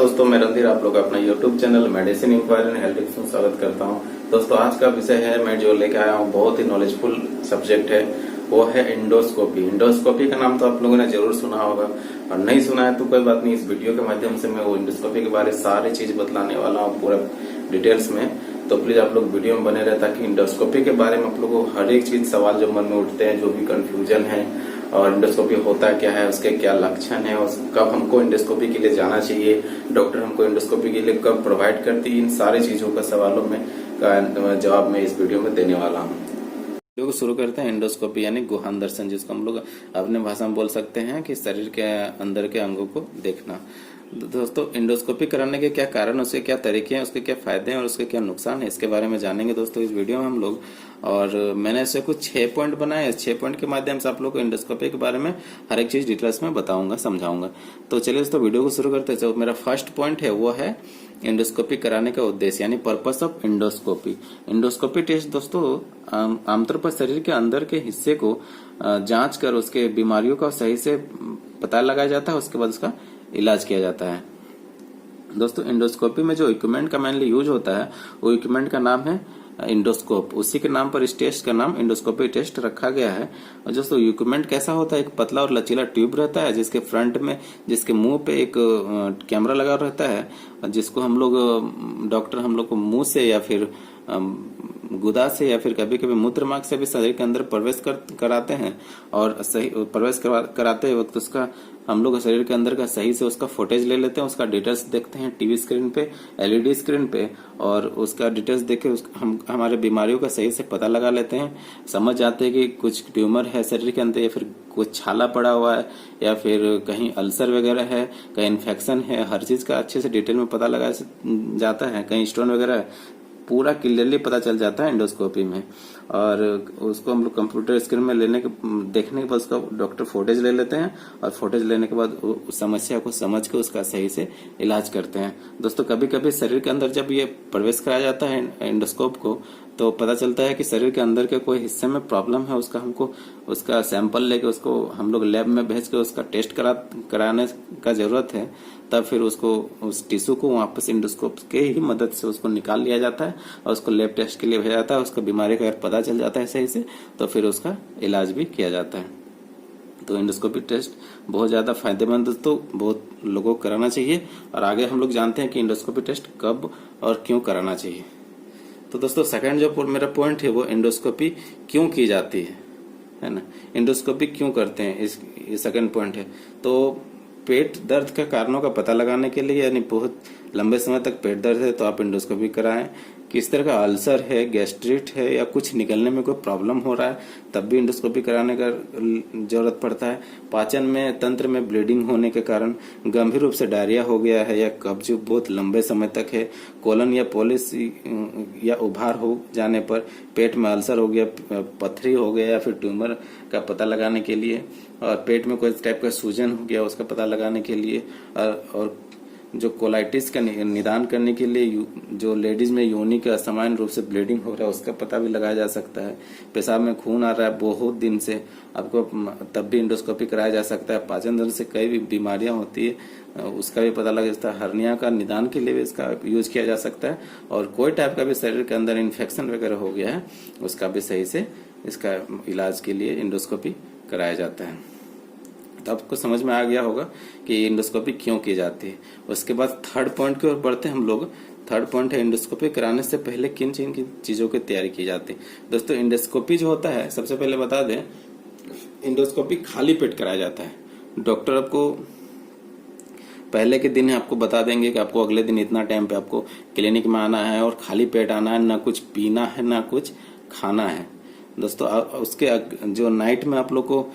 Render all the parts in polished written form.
दोस्तों, मैं रणधीर आप लोग का अपना YouTube channel medicine inquiry and health tips में स्वागत करता हूं। दोस्तों, आज का विषय है, मैं जो लेके आया हूं बहुत ही नॉलेजफुल सब्जेक्ट है, वो है इंडोस्कोपी। इंडोस्कोपी का नाम तो आप लोगों ने जरूर सुना होगा, और नहीं सुना है तो कोई बात नहीं, इस वीडियो के माध्यम से मैं वो इंडोस्कोपी के बारे में सारी चीज बतलाने वाला हूँ पूरा डिटेल्स में। तो प्लीज आप लोग वीडियो में बने रहे ताकि इंडोस्कोपी के बारे में आप लोगों को हर एक चीज सवाल जो मन में उठते हैं, जो भी कंफ्यूजन है, और इंडोस्कोपी होता क्या है, उसके क्या लक्षण है, और कब हमको इंडोस्कोपी के लिए जाना चाहिए, डॉक्टर हमको इंडोस्कोपी के लिए कब प्रोवाइड करती है, इन सारी चीजों का सवालों में का जवाब मैं इस वीडियो में देने वाला हूँ। वीडियो को शुरू करते हैं। इंडोस्कोपी यानी गुहान दर्शन, जिसको हम लोग अपने भाषा में बोल सकते हैं कि शरीर के अंदर के अंगों को देखना। दोस्तों, इंडोस्कोपी कराने के क्या कारण, उसके क्या तरीके हैं, उसके क्या फायदे हैं और उसके क्या नुकसान है, इसके बारे में जानेंगे दोस्तों इस वीडियो में हम लोग। और मैंने ऐसे कुछ 6 पॉइंट बनाए, 6 पॉइंट के माध्यम से आप लोग को इंडोस्कोपी के बारे में हर एक चीज डिटेल्स में बताऊंगा, समझाऊंगा। तो चलिए दोस्तों वीडियो को शुरू करते हैं। तो मेरा फर्स्ट पॉइंट है वो है इंडोस्कोपी कराने का उद्देश्य यानी purpose of endoscopy. Endoscopy test दोस्तों आमतौर पर शरीर के अंदर के हिस्से को जांच कर उसके बीमारियों का सही से पता लगाया जाता है, उसके बाद उसका इलाज किया जाता है। दोस्तों, इंडोस्कोपी में जो इक्विपमेंट का मेनली यूज होता है वो इक्विपमेंट का नाम है इंडोस्कोप। उसी के नाम पर इस टेस्ट का नाम इंडोस्कोपी टेस्ट रखा गया है। और दोस्तों, इक्विपमेंट कैसा होता है, एक पतला और लचीला ट्यूब रहता है जिसके फ्रंट में, जिसके मुंह पे एक कैमरा लगा रहता है, जिसको हम लोग डॉक्टर हम लोग को मुंह से या फिर गुदा से या फिर कभी कभी मूत्र मार्ग से भी शरीर के अंदर प्रवेश कराते हैं। और सही प्रवेश कराते वक्त उसका हम लोग शरीर के अंदर का सही से उसका फुटेज ले लेते हैं, उसका डिटेल्स देखते हैं टीवी स्क्रीन पे, एलईडी स्क्रीन पे, और उसका डिटेल्स देख के हम हमारे बीमारियों का सही से पता लगा लेते हैं। समझ जाते हैं कि कुछ ट्यूमर है शरीर के अंदर, या फिर कुछ छाला पड़ा हुआ है, या फिर कहीं अल्सर वगैरह है, कहीं इन्फेक्शन है, हर चीज का अच्छे से डिटेल में पता लगा जाता है। कहीं स्टोन वगैरह है, पूरा क्लियरली पता चल जाता है इंडोस्कोपी में। और उसको हम लोग कंप्यूटर स्क्रीन में देखने के बाद उसका डॉक्टर फुटेज ले लेते हैं, और फुटेज लेने के बाद उस समस्या को समझ के उसका सही से इलाज करते हैं। दोस्तों, कभी कभी शरीर के अंदर जब ये प्रवेश कराया जाता है इंडोस्कोप को, तो पता चलता है कि शरीर के अंदर के कोई हिस्से में प्रॉब्लम है, उसका हमको उसका सैंपल लेके उसको हम लोग लैब में भेज के उसका टेस्ट कराने का जरूरत है। तब फिर उसको उस टिश्यू को वापस इंडोस्कोप के ही मदद से उसको निकाल लिया जाता है और उसको लैब टेस्ट के लिए भेजा जाता है। उसका बीमारी का अगर पता चल जाता है सही से, तो फिर उसका इलाज भी किया जाता है। तो इंडोस्कोपी टेस्ट बहुत ज्यादा फायदेमंद, तो बहुत लोगों को कराना चाहिए। और आगे हम लोग जानते हैं कि इंडोस्कोपी टेस्ट कब और क्यों कराना चाहिए। तो दोस्तों, सेकंड जो मेरा पॉइंट है वो इंडोस्कोपी क्यों की जाती है ना। इंडोस्कोपी क्यों करते हैं, ये सेकंड पॉइंट है। तो पेट दर्द का कारणों का पता लगाने के लिए, यानी बहुत लंबे समय तक पेट दर्द है तो आप इंडोस्कोपी कराएं। किस तरह का अल्सर है, गैस्ट्रिट है, या कुछ निकलने में कोई प्रॉब्लम हो रहा है, तब भी इंडोस्कोपी कराने का जरूरत पड़ता है। पाचन में तंत्र में ब्लीडिंग होने के कारण गंभीर रूप से डायरिया हो गया है, या कब्ज बहुत लंबे समय तक है, कोलन या पोलिस या उभार हो जाने पर, पेट में अल्सर हो गया, पथरी हो गया, या फिर ट्यूमर का पता लगाने के लिए, और पेट में कोई टाइप का सूजन हो गया उसका पता लगाने के लिए, और जो कोलाइटिस का निदान करने के लिए जो लेडीज में योनि के असामान्य रूप से ब्लीडिंग हो रहा है उसका पता भी लगाया जा सकता है। पेशाब में खून आ रहा है बहुत दिन से, आपको तब भी इंडोस्कोपी कराया जा सकता है। पाचन तंत्र से कई भी बीमारियां होती है उसका भी पता लग सकता है। हर्निया का निदान के लिए भी इसका यूज किया जा सकता है। और कोई टाइप का भी शरीर के अंदर इन्फेक्शन वगैरह हो गया है उसका भी सही से इसका इलाज के लिए इंडोस्कोपी कराया जाता है। तो आपको समझ में आ गया होगा कि इंडोस्कोपी क्यों की जाती है। उसके बाद थर्ड पॉइंट की ओर बढ़ते हैं हम लोग। थर्ड पॉइंट है इंडोस्कोपी कराने से पहले किन चीजों की तैयारी की जाती है। दोस्तों, इंडोस्कोपी जो होता है, सबसे पहले बता दें, इंडोस्कोपी खाली पेट कराया जाता है। डॉक्टर आपको पहले के दिन आपको बता देंगे कि आपको अगले दिन इतना टाइम पे आपको क्लिनिक में आना है और खाली पेट आना है, ना कुछ पीना है ना कुछ खाना है। दोस्तों, उसके जो नाइट में आप लोग को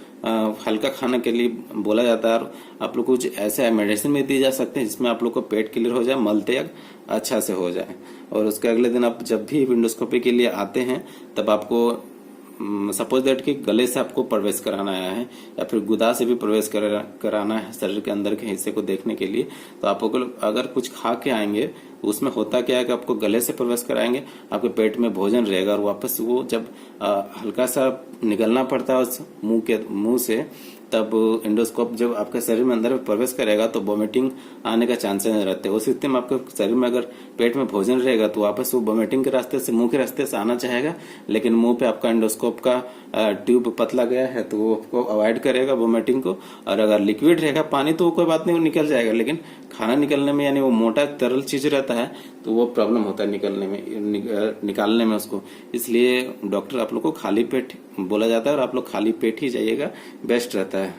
हल्का खाने के लिए बोला जाता है, और आप लोग कुछ ऐसे मेडिसिन में दी जा सकते हैं जिसमें आप लोग को पेट क्लियर हो जाए, मल त्याग अच्छा से हो जाए। और उसके अगले दिन आप जब भी इंडोस्कोपी के लिए आते हैं तब आपको सपोज दैट कि गले से आपको प्रवेश कराना है या फिर गुदा से भी प्रवेश कराना है शरीर के अंदर के हिस्से को देखने के लिए, तो आप अगर कुछ खा के आएंगे उसमें होता क्या है कि आपको गले से प्रवेश कराएंगे, आपके पेट में भोजन रहेगा और वापस वो जब हल्का सा निकलना पड़ता है उस मुंह से, तब इंडोस्कोप जब आपके शरीर में अंदर में प्रवेश करेगा तो वोमिटिंग आने का चांसेस रहते हैं। उस स्थिति में आपके शरीर में अगर पेट में भोजन रहेगा तो वापस वो वोमिटिंग के रास्ते से, मुंह के रास्ते से आना चाहेगा, लेकिन मुंह पे आपका इंडोस्कोप का ट्यूब पतला गया है तो वो आपको अवॉइड करेगा वोमिटिंग को। और अगर लिक्विड रहेगा पानी तो कोई बात नहीं, वो निकल जाएगा, लेकिन खाना निकलने में यानी वो मोटा तरल चीज रहता है तो वो प्रॉब्लम होता है निकलने में, निकालने में उसको। इसलिए डॉक्टर आप लोग को खाली पेट बोला जाता है और आप लोग खाली पेट ही जाइएगा, बेस्ट रहता है।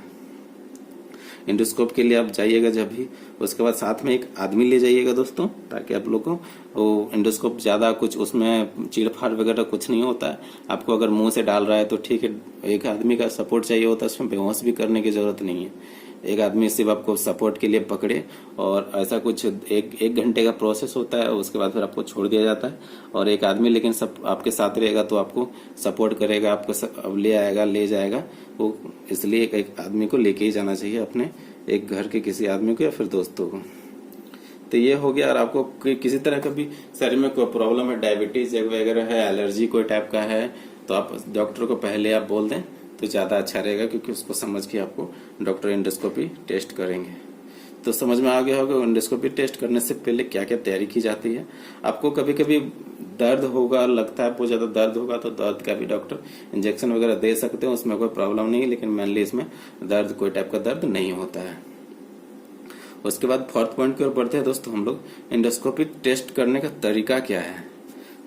इंडोस्कोप के लिए आप जाइएगा जब भी, उसके बाद साथ में एक आदमी ले जाइएगा दोस्तों, ताकि आप लोग को वो इंडोस्कोप ज्यादा कुछ उसमें चीड़फाड़ वगैरह कुछ नहीं होता है। आपको अगर मुंह से डाल रहा है तो ठीक है, एक आदमी का सपोर्ट चाहिए होता है, उसमें बेहोश भी करने की जरूरत नहीं है। एक आदमी सिर्फ आपको सपोर्ट के लिए पकड़े, और ऐसा कुछ एक घंटे का प्रोसेस होता है, उसके बाद फिर आपको छोड़ दिया जाता है। और एक आदमी लेकिन सब आपके साथ रहेगा तो आपको सपोर्ट करेगा, आपको ले आएगा, ले जाएगा वो। इसलिए एक आदमी को लेके ही जाना चाहिए, अपने एक घर के किसी आदमी को या फिर दोस्तों को। तो ये हो गया। और आपको किसी तरह का भी शरीर में कोई प्रॉब्लम है, डायबिटीज वगैरह है, एलर्जी कोई टाइप का है, तो आप डॉक्टर को पहले आप बोल दें तो ज्यादा अच्छा रहेगा, क्योंकि उसको समझ के आपको डॉक्टर इंडोस्कोपी टेस्ट करेंगे। तो समझ में आ गया होगा इंडोस्कोपी टेस्ट करने से पहले क्या क्या तैयारी की जाती है। आपको कभी कभी दर्द होगा, लगता है बहुत ज्यादा दर्द होगा, तो दर्द का भी डॉक्टर इंजेक्शन वगैरह दे सकते हैं, उसमें कोई प्रॉब्लम नहीं है, लेकिन मेनली इसमें दर्द कोई टाइप का दर्द नहीं होता है। उसके बाद फोर्थ पॉइंट की ओर बढ़ते हैं दोस्तों हम लोग, इंडोस्कोपी टेस्ट करने का तरीका क्या है।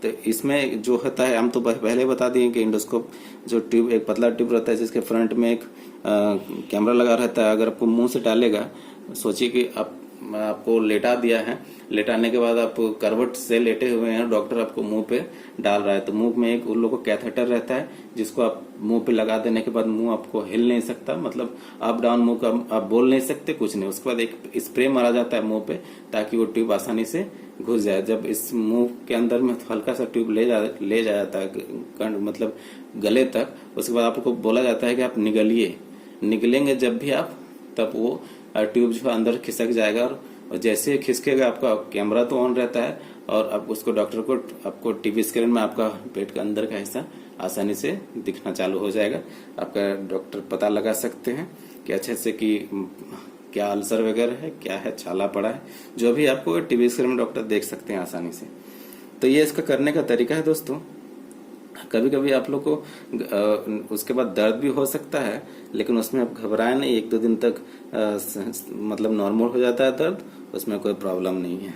तो इसमें जो होता है, हम तो पहले बता दिए कि इंडोस्कोप जो ट्यूब, एक पतला ट्यूब रहता है जिसके फ्रंट में एक कैमरा लगा रहता है। अगर आपको मुंह से डालेगा, सोचिए कि आपको लेटा दिया है, लेटाने के बाद आप करवट से लेटे हुए हैं, डॉक्टर आपको मुंह पे डाल रहा है, तो मुंह में एक उन लोगों को कैथेटर रहता है जिसको आप मुंह पे लगा देने के बाद मुंह आपको हिल नहीं सकता, मतलब अप डाउन मुंह का आप बोल नहीं सकते, कुछ नहीं। उसके बाद एक स्प्रे मारा जाता है मुंह पे ताकि वो ट्यूब आसानी से घुस जाए। जब इस मुंह के अंदर में हल्का सा ट्यूब ले जाया जाता है मतलब गले तक, उसके बाद आपको बोला जाता है कि आप निगलिए। निकलेंगे जब भी आप, तब वो ट्यूब जो अंदर खिसक जाएगा, और जैसे खिसकेगा आपका कैमरा तो ऑन रहता है, और आप उसको डॉक्टर को आपको टीवी स्क्रीन में आपका पेट का अंदर का हिस्सा आसानी से दिखना चालू हो जाएगा। आपका डॉक्टर पता लगा सकते हैं कि अच्छे से कि क्या अल्सर वगैरह है, क्या है, छाला पड़ा है, जो भी आपको टीवी स्क्रीन में डॉक्टर देख सकते हैं आसानी से। तो ये इसका करने का तरीका है दोस्तों। कभी कभी आप लोग को उसके बाद दर्द भी हो सकता है, लेकिन उसमें आप घबराएं नहीं, 1-2 दिन तक मतलब नॉर्मल हो जाता है दर्द, उसमें कोई प्रॉब्लम नहीं है।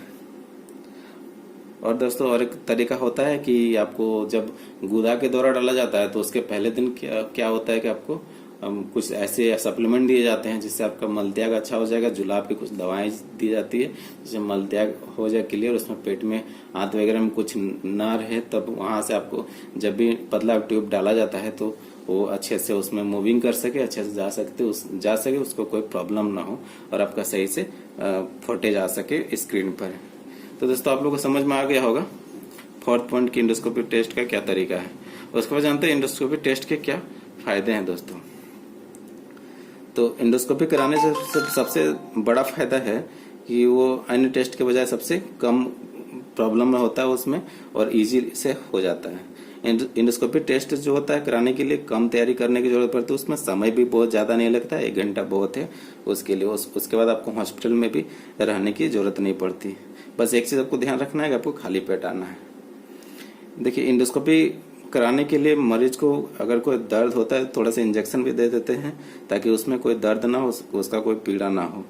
और दोस्तों और एक तरीका होता है कि आपको जब गुदा के दौरा डाला जाता है तो उसके पहले दिन क्या होता है कि आपको कुछ ऐसे सप्लीमेंट दिए जाते हैं जिससे आपका मलत्याग अच्छा हो जाएगा। जुलाब की कुछ दवाएं दी जाती है जिससे मलत्याग हो जाए क्लियर, उसमें पेट में आंत वगैरह में कुछ ना रहे। तब वहां से आपको जब भी पतला ट्यूब डाला जाता है तो वो अच्छे से उसमें मूविंग कर सके, अच्छे से जा सके, उसको कोई प्रॉब्लम ना हो और आपका सही से फुटेज आ सके स्क्रीन पर। तो दोस्तों आप लोगों को समझ में आ गया होगा फोर्थ पॉइंट की इंडोस्कोपी टेस्ट का क्या तरीका है। उसके बाद जानते हैं इंडोस्कोपी टेस्ट के क्या फायदे हैं दोस्तों। तो इंडोस्कोपी कराने से सबसे बड़ा फायदा है कि वो अन्य टेस्ट के बजाय सबसे कम प्रॉब्लम में होता है उसमें, और इजी से हो जाता है। इंडोस्कोपी टेस्ट जो होता है कराने के लिए कम तैयारी करने की जरूरत पड़ती है, उसमें समय भी बहुत ज्यादा नहीं लगता है, 1 घंटा बहुत है उसके लिए। उसके बाद आपको हॉस्पिटल में भी रहने की जरूरत नहीं पड़ती। बस एक चीज आपको ध्यान रखना है कि आपको खाली पेट आना है। देखिए इंडोस्कोपी कराने के लिए मरीज को अगर कोई दर्द होता है थोड़ा सा इंजेक्शन भी दे देते हैं ताकि उसमें कोई दर्द ना हो, उसका कोई पीड़ा ना हो।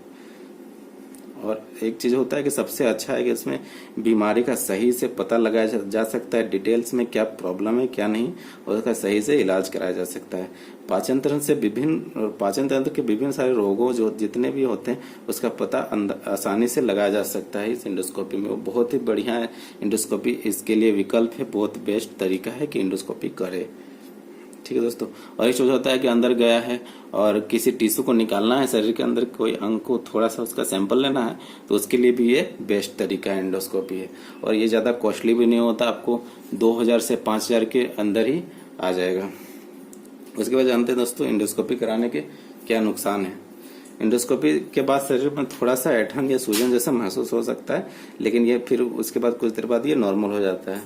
और एक चीज होता है कि सबसे अच्छा है कि इसमें बीमारी का सही से पता लगाया जा सकता है, डिटेल्स में क्या प्रॉब्लम है क्या नहीं, और उसका सही से इलाज कराया जा सकता है। पाचन तंत्र के विभिन्न सारे रोगों जो जितने भी होते हैं उसका पता आसानी से लगाया जा सकता है इस इंडोस्कोपी में। वो बहुत ही बढ़िया है इंडोस्कोपी, इसके लिए विकल्प है, बहुत बेस्ट तरीका है कि इंडोस्कोपी करे। ठीक है दोस्तों। और एक चीज होता है कि अंदर गया है और किसी टिश्यू को निकालना है, शरीर के अंदर कोई अंग को थोड़ा सा उसका सैंपल लेना है, तो उसके लिए भी ये बेस्ट तरीका है इंडोस्कोपी है। और ये ज्यादा कॉस्टली भी नहीं होता, आपको 2000 से 5000 के अंदर ही आ जाएगा। उसके बाद जानते हैं दोस्तों इंडोस्कोपी कराने के क्या नुकसान है। इंडोस्कोपी के बाद शरीर में थोड़ा सा ऐंठन या सूजन जैसा महसूस हो सकता है, लेकिन ये फिर उसके बाद कुछ देर बाद ये नॉर्मल हो जाता है।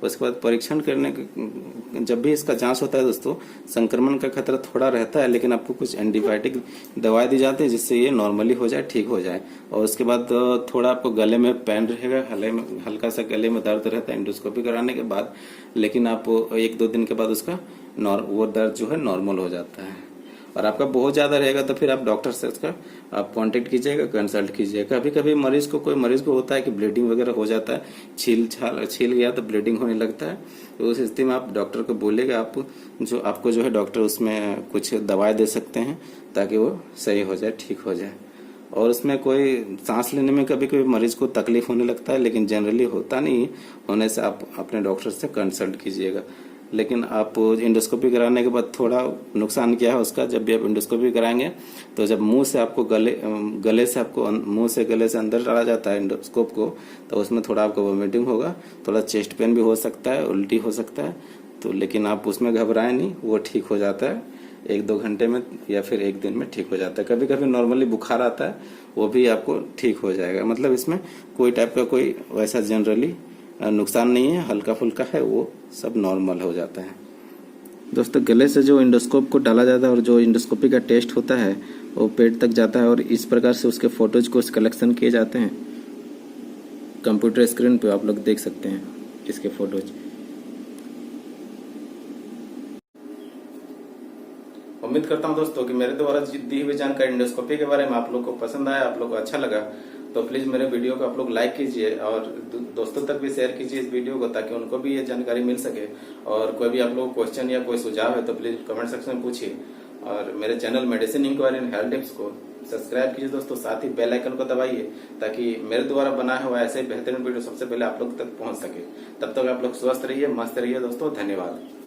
उसके बाद परीक्षण करने के जब भी इसका जांच होता है दोस्तों, संक्रमण का खतरा थोड़ा रहता है, लेकिन आपको कुछ एंटीबायोटिक दवाई दी जाती है जिससे ये नॉर्मली हो जाए, ठीक हो जाए। और उसके बाद थोड़ा आपको गले में पेन रहेगा, हल्का सा गले में दर्द रहता है एंडोस्कोपी कराने के बाद, लेकिन आप 1-2 दिन के बाद उसका वो दर्द जो है नॉर्मल हो जाता है। और आपका बहुत ज्यादा रहेगा तो फिर आप डॉक्टर से उसका आप कांटेक्ट कीजिएगा, कंसल्ट कीजिएगा। कभी कभी कोई मरीज को होता है कि ब्लीडिंग वगैरह हो जाता है, छील गया तो ब्लीडिंग होने लगता है, तो उस स्थिति में आप डॉक्टर को बोलेगा, आपको जो है डॉक्टर उसमें कुछ दवाई दे सकते हैं ताकि वो सही हो जाए, ठीक हो जाए। और उसमें कोई सांस लेने में कभी कभी मरीज को तकलीफ होने लगता है, लेकिन जनरली होता नहीं होने से आप अपने डॉक्टर से कंसल्ट कीजिएगा। लेकिन आप इंडोस्कोपी कराने के बाद थोड़ा नुकसान क्या है उसका, जब भी आप इंडोस्कोपी कराएंगे तो जब मुंह से आपको गले से आपको मुंह से गले से अंदर डाला जाता है इंडोस्कोप को, तो उसमें थोड़ा आपको वोमिटिंग होगा, थोड़ा चेस्ट पेन भी हो सकता है, उल्टी हो सकता है। तो लेकिन आप उसमें घबराएं नहीं, वो ठीक हो जाता है 1-2 घंटे में या फिर 1 दिन में ठीक हो जाता है। कभी कभी नॉर्मली बुखार आता है, वो भी आपको ठीक हो जाएगा। मतलब इसमें कोई टाइप का कोई वैसा जनरली नुकसान नहीं है, हल्का फुल्का है, वो सब नॉर्मल हो जाता है। दोस्तों, गले से जो इंडोस्कोप को डाला जाता है और जो इंडोस्कोपी का टेस्ट होता है वो पेट तक जाता है, और इस प्रकार से उसके फोटोज को कलेक्शन किए जाते हैं। कंप्यूटर स्क्रीन पे आप लोग देख सकते हैं इसके फोटोज। उम्मीद करता हूं दोस्तों कि मेरे द्वारा दी हुई जानकारी इंडोस्कोपी के बारे में आप लोग को पसंद आया, आप लोग को अच्छा लगा, तो प्लीज मेरे वीडियो को आप लोग लाइक कीजिए और दोस्तों तक भी शेयर कीजिए इस वीडियो को, ताकि उनको भी ये जानकारी मिल सके। और कोई भी आप लोग क्वेश्चन या कोई सुझाव है तो प्लीज कमेंट सेक्शन में पूछिए। और मेरे channel medicine inquiry and health tips को सब्सक्राइब कीजिए दोस्तों, साथ ही बेल आइकन को दबाइए ताकि मेरे द्वारा बनाया हुआ ऐसे बेहतरीन वीडियो सबसे पहले आप लोग तक पहुंच सके। तब तक आप लोग स्वस्थ रहिए, मस्त रहिए दोस्तों। धन्यवाद।